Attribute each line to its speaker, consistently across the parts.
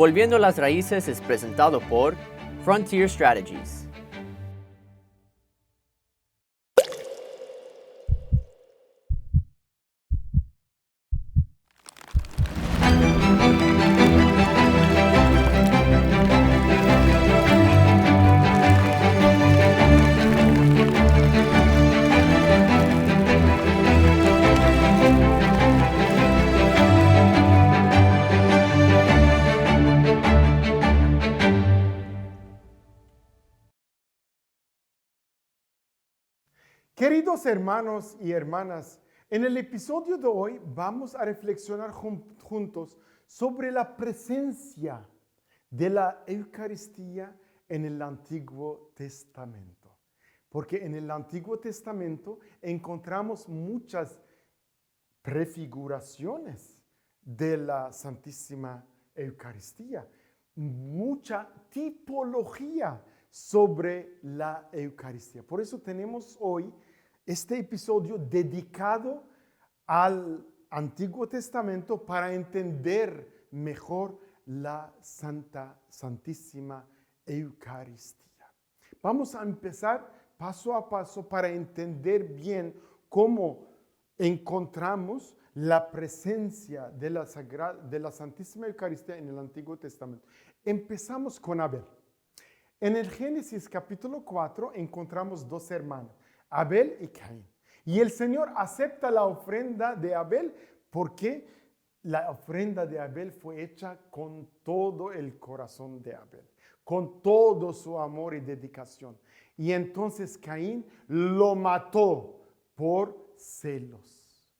Speaker 1: Volviendo a las Raíces es presentado por Frontier Strategies.
Speaker 2: Queridos hermanos y hermanas, en el episodio de hoy vamos a reflexionar juntos sobre la presencia de la Eucaristía en el Antiguo Testamento. Porque en el Antiguo Testamento encontramos muchas prefiguraciones de la Santísima Eucaristía, mucha tipología sobre la Eucaristía. Por eso tenemos hoy este episodio dedicado al Antiguo Testamento para entender mejor la Santísima Eucaristía. Vamos a empezar paso a paso para entender bien cómo encontramos la presencia de la Santísima Eucaristía en el Antiguo Testamento. Empezamos con Abel. En el Génesis capítulo 4 encontramos dos hermanos, Abel y Caín. Y el Señor acepta la ofrenda de Abel porque la ofrenda de Abel fue hecha con todo el corazón de Abel, con todo su amor y dedicación. Y entonces Caín lo mató por celos.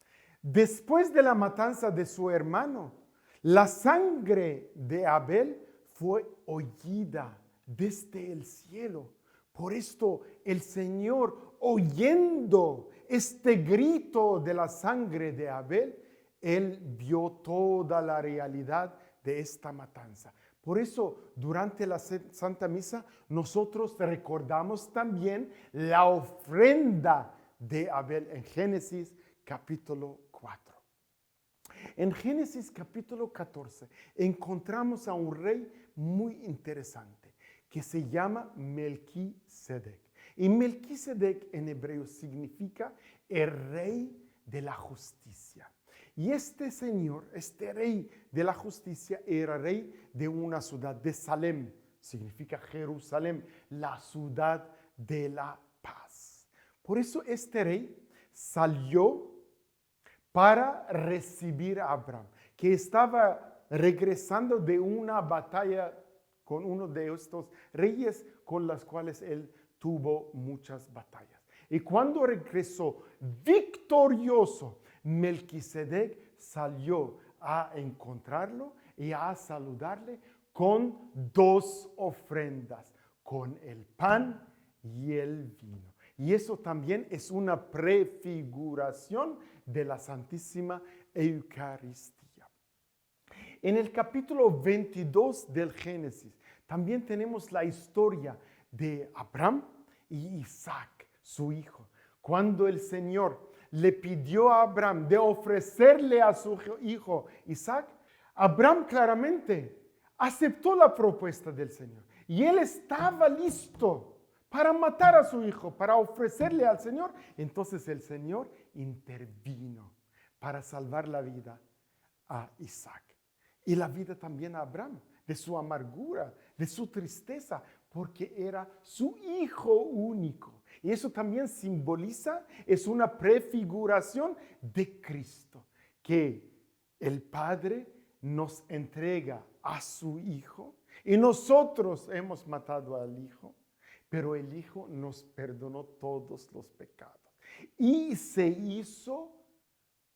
Speaker 2: Después de la matanza de su hermano, la sangre de Abel fue oída desde el cielo. Por esto el Señor, oyendo este grito de la sangre de Abel, Él vio toda la realidad de esta matanza. Por eso, durante la Santa Misa, nosotros recordamos también la ofrenda de Abel en Génesis capítulo 4. En Génesis capítulo 14 encontramos a un rey muy interesante que se llama Melquisedec. Y Melquisedec en hebreo significa el rey de la justicia. Y este señor, este rey de la justicia, era rey de una ciudad de Salem, significa Jerusalén, la ciudad de la paz. Por eso este rey salió para recibir a Abraham, que estaba regresando de una batalla con uno de estos reyes con los cuales él tuvo muchas batallas. Y cuando regresó victorioso, Melquisedec salió a encontrarlo y a saludarle con dos ofrendas, con el pan y el vino. Y eso también es una prefiguración de la Santísima Eucaristía. En el capítulo 22 del Génesis también tenemos la historia de Abraham y Isaac, su hijo. Cuando el Señor le pidió a Abraham de ofrecerle a su hijo Isaac, Abraham claramente aceptó la propuesta del Señor. Y él estaba listo para matar a su hijo, para ofrecerle al Señor. Entonces el Señor intervino para salvar la vida a Isaac. Y la vida también a Abraham, de su amargura, de su tristeza, porque era su hijo único. Y eso también simboliza, es una prefiguración de Cristo, que el Padre nos entrega a su Hijo y nosotros hemos matado al Hijo, pero el Hijo nos perdonó todos los pecados y se hizo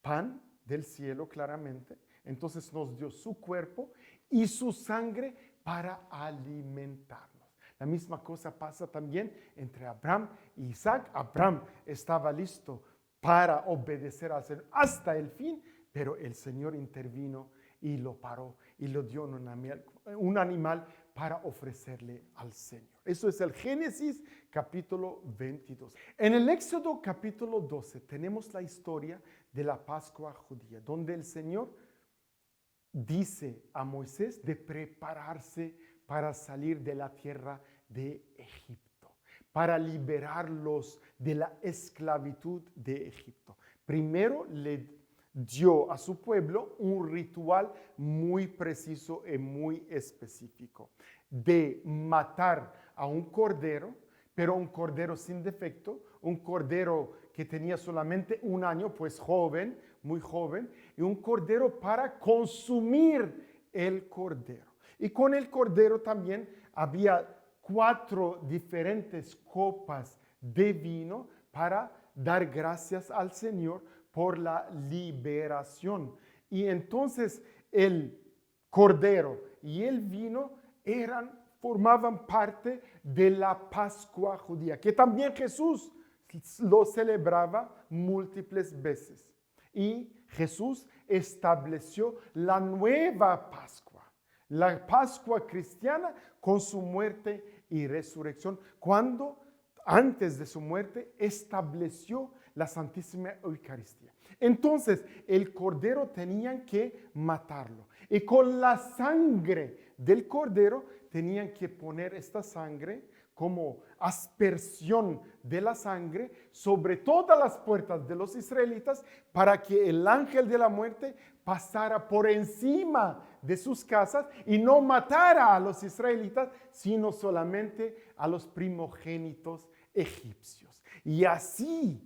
Speaker 2: pan del cielo claramente. Entonces nos dio su cuerpo y su sangre para alimentarnos. La misma cosa pasa también entre Abraham y Isaac. Abraham estaba listo para obedecer al Señor hasta el fin, pero el Señor intervino y lo paró y lo dio un animal para ofrecerle al Señor. Eso es el Génesis capítulo 22. En el Éxodo capítulo 12 tenemos la historia de la Pascua judía, donde el Señor dice a Moisés de prepararse para salir de la tierra de Egipto, para liberarlos de la esclavitud de Egipto. Primero le dio a su pueblo un ritual muy preciso y muy específico de matar a un cordero, pero un cordero sin defecto, un cordero que tenía solamente 1 año, pues joven, muy joven, y un cordero para consumir el cordero. Y con el cordero también había 4 diferentes copas de vino para dar gracias al Señor por la liberación. Y entonces el cordero y el vino formaban parte de la Pascua judía, que también Jesús lo celebraba múltiples veces. Y Jesús estableció la nueva Pascua, la Pascua cristiana con su muerte y resurrección, cuando antes de su muerte estableció la Santísima Eucaristía. Entonces, el cordero tenían que matarlo. Y con la sangre del cordero tenían que poner esta sangre como aspersión de la sangre sobre todas las puertas de los israelitas para que el ángel de la muerte pasara por encima de sus casas y no matara a los israelitas, sino solamente a los primogénitos egipcios. Y así,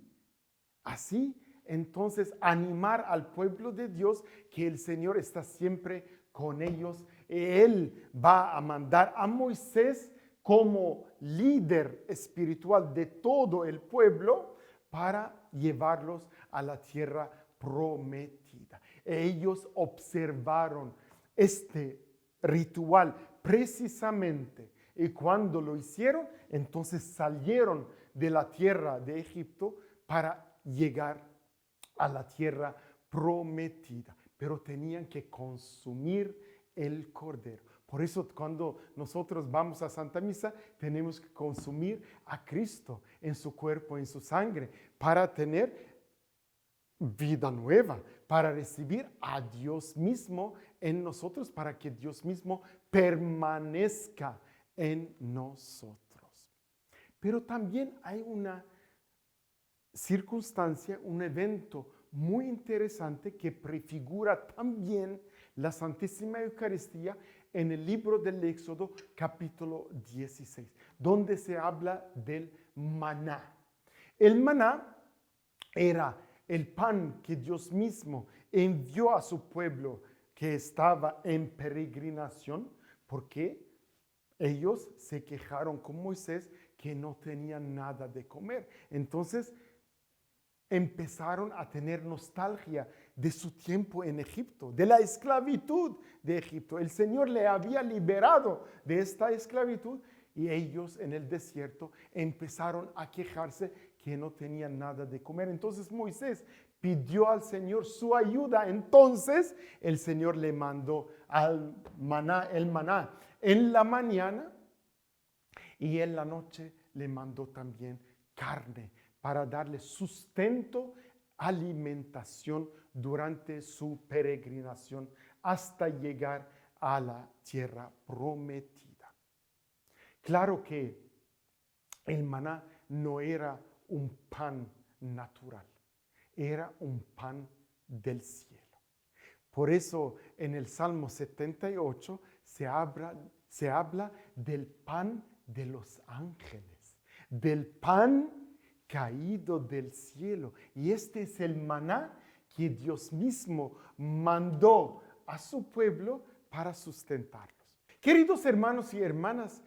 Speaker 2: entonces animar al pueblo de Dios que el Señor está siempre con ellos. Él va a mandar a Moisés como líder espiritual de todo el pueblo para llevarlos a la tierra prometida. Ellos observaron este ritual precisamente y cuando lo hicieron, entonces salieron de la tierra de Egipto para llegar a la tierra prometida, pero tenían que consumir el cordero. Por eso cuando nosotros vamos a Santa Misa, tenemos que consumir a Cristo en su cuerpo, en su sangre, para tener vida nueva, para recibir a Dios mismo en nosotros, para que Dios mismo permanezca en nosotros. Pero también hay una circunstancia, un evento muy interesante que prefigura también la Santísima Eucaristía en el libro del Éxodo capítulo 16, donde se habla del maná. El maná era el pan que Dios mismo envió a su pueblo que estaba en peregrinación, porque ellos se quejaron con Moisés que no tenían nada de comer. Entonces empezaron a tener nostalgia de su tiempo en Egipto, de la esclavitud de Egipto. El Señor le había liberado de esta esclavitud y ellos en el desierto empezaron a quejarse que no tenían nada de comer. Entonces Moisés pidió al Señor su ayuda. Entonces el Señor le mandó el maná en la mañana y en la noche le mandó también carne para darle sustento, alimentación durante su peregrinación hasta llegar a la tierra prometida. Claro que el maná no era un pan natural, era un pan del cielo. Por eso en el Salmo 78 se habla del pan de los ángeles, del pan caído del cielo. Y este es el maná que Dios mismo mandó a su pueblo para sustentarlos. Queridos hermanos y hermanas,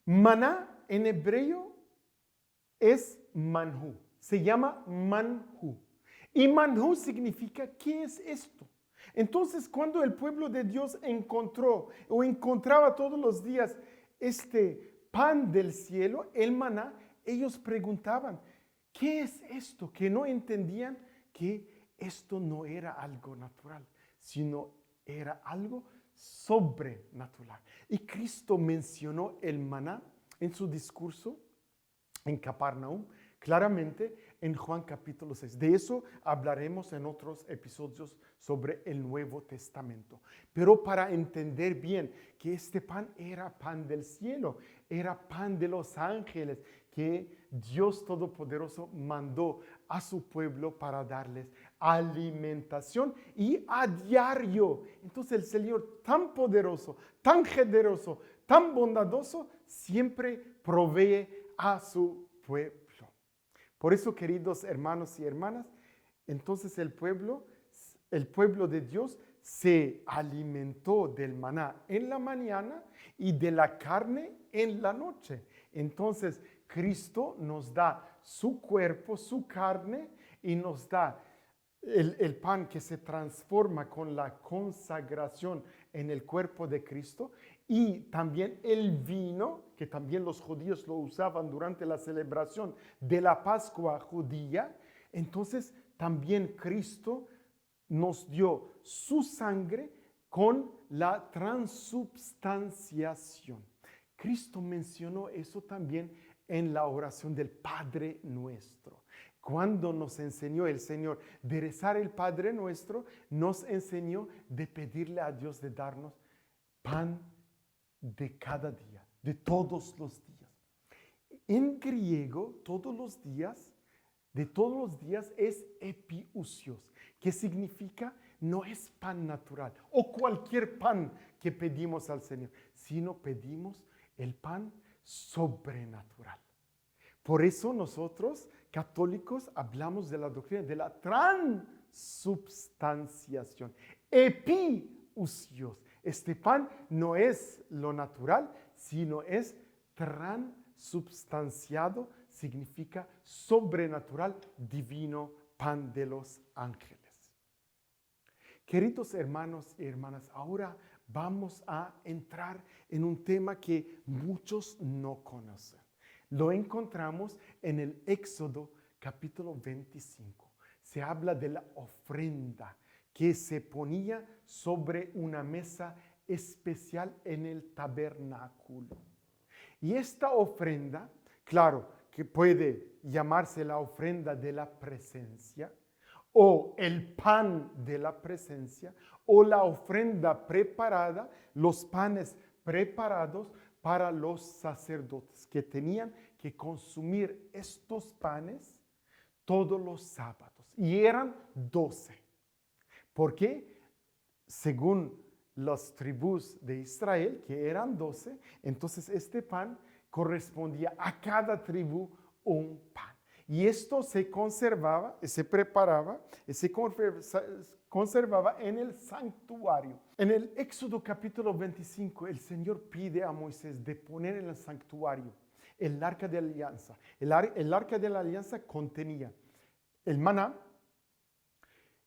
Speaker 2: maná en hebreo es manjú, se llama manjú. Y manjú significa, ¿qué es esto? Entonces, cuando el pueblo de Dios encontraba todos los días este pan del cielo, el maná, ellos preguntaban, ¿qué es esto? Que no entendían que esto no era algo natural, sino era algo sobrenatural. Y Cristo mencionó el maná en su discurso en Capernaum. Claramente, en Juan capítulo 6. De eso hablaremos en otros episodios sobre el Nuevo Testamento. Pero para entender bien que este pan era pan del cielo, era pan de los ángeles, que Dios Todopoderoso mandó a su pueblo para darles alimentación y a diario. Entonces el Señor tan poderoso, tan generoso, tan bondadoso, siempre provee a su pueblo. Por eso, queridos hermanos y hermanas, entonces el pueblo de Dios se alimentó del maná en la mañana y de la carne en la noche. Entonces Cristo nos da su cuerpo, su carne, y nos da el pan que se transforma con la consagración en el cuerpo de Cristo, y también el vino, que también los judíos lo usaban durante la celebración de la Pascua judía. Entonces también Cristo nos dio su sangre con la transubstanciación. Cristo mencionó eso también en la oración del Padre Nuestro. Cuando nos enseñó el Señor de rezar el Padre Nuestro, nos enseñó de pedirle a Dios de darnos pan de cada día, de todos los días. En griego, todos los días, de todos los días es epiousios, que significa no es pan natural o cualquier pan que pedimos al Señor, sino pedimos el pan sobrenatural. Por eso nosotros, católicos, hablamos de la doctrina de la transubstanciación. Epiousios. Este pan no es lo natural, sino es transubstanciado, significa sobrenatural, divino, pan de los ángeles. Queridos hermanos y hermanas, ahora vamos a entrar en un tema que muchos no conocen. Lo encontramos en el Éxodo capítulo 25. Se habla de la ofrenda que se ponía sobre una mesa especial en el tabernáculo. Y esta ofrenda, claro, que puede llamarse la ofrenda de la presencia, o el pan de la presencia, o la ofrenda preparada, los panes preparados para los sacerdotes, que tenían que consumir estos panes todos los sábados. Y eran 12. Porque según las tribus de Israel, que eran 12, entonces este pan correspondía a cada tribu un pan. Y esto se conservaba, se preparaba, se conservaba en el santuario. En el Éxodo capítulo 25, el Señor pide a Moisés de poner en el santuario el arca de la alianza. El arca de la alianza contenía el maná,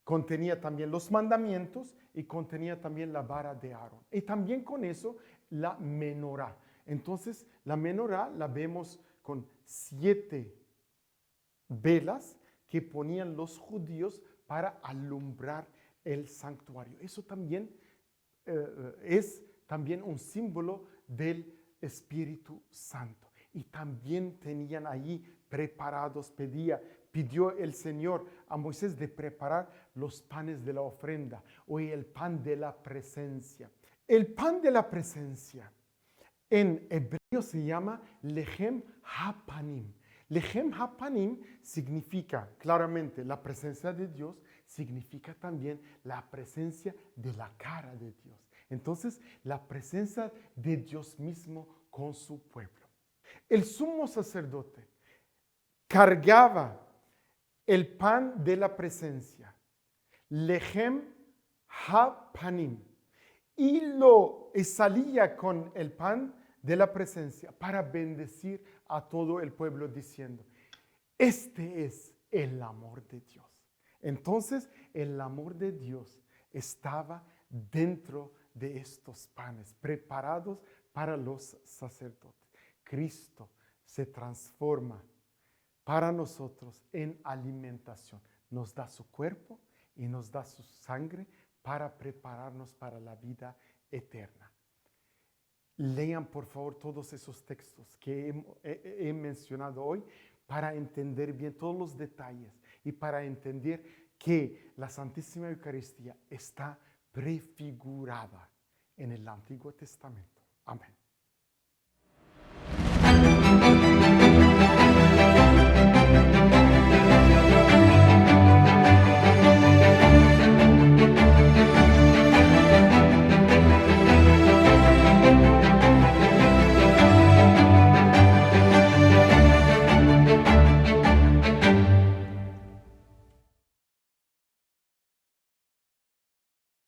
Speaker 2: contenía también los mandamientos y contenía también la vara de Aarón. Y también con eso la menorá. Entonces la menorá la vemos con 7 velas que ponían los judíos para alumbrar el santuario. Eso también es también un símbolo del Espíritu Santo. Y también tenían allí preparados, pidió el Señor a Moisés de preparar los panes de la ofrenda o el pan de la presencia. El pan de la presencia en hebreo se llama Lechem Hapanim. Lechem Hapanim significa claramente la presencia de Dios, significa también la presencia de la cara de Dios. Entonces, la presencia de Dios mismo con su pueblo. El sumo sacerdote cargaba el pan de la presencia, Lechem Hapanim, y salía con el pan de la presencia para bendecir a todo el pueblo diciendo, este es el amor de Dios. Entonces el amor de Dios estaba dentro de estos panes preparados para los sacerdotes. Cristo se transforma para nosotros en alimentación. Nos da su cuerpo y nos da su sangre para prepararnos para la vida eterna. Lean por favor todos esos textos que he mencionado hoy para entender bien todos los detalles y para entender que la Santísima Eucaristía está prefigurada en el Antiguo Testamento. Amén.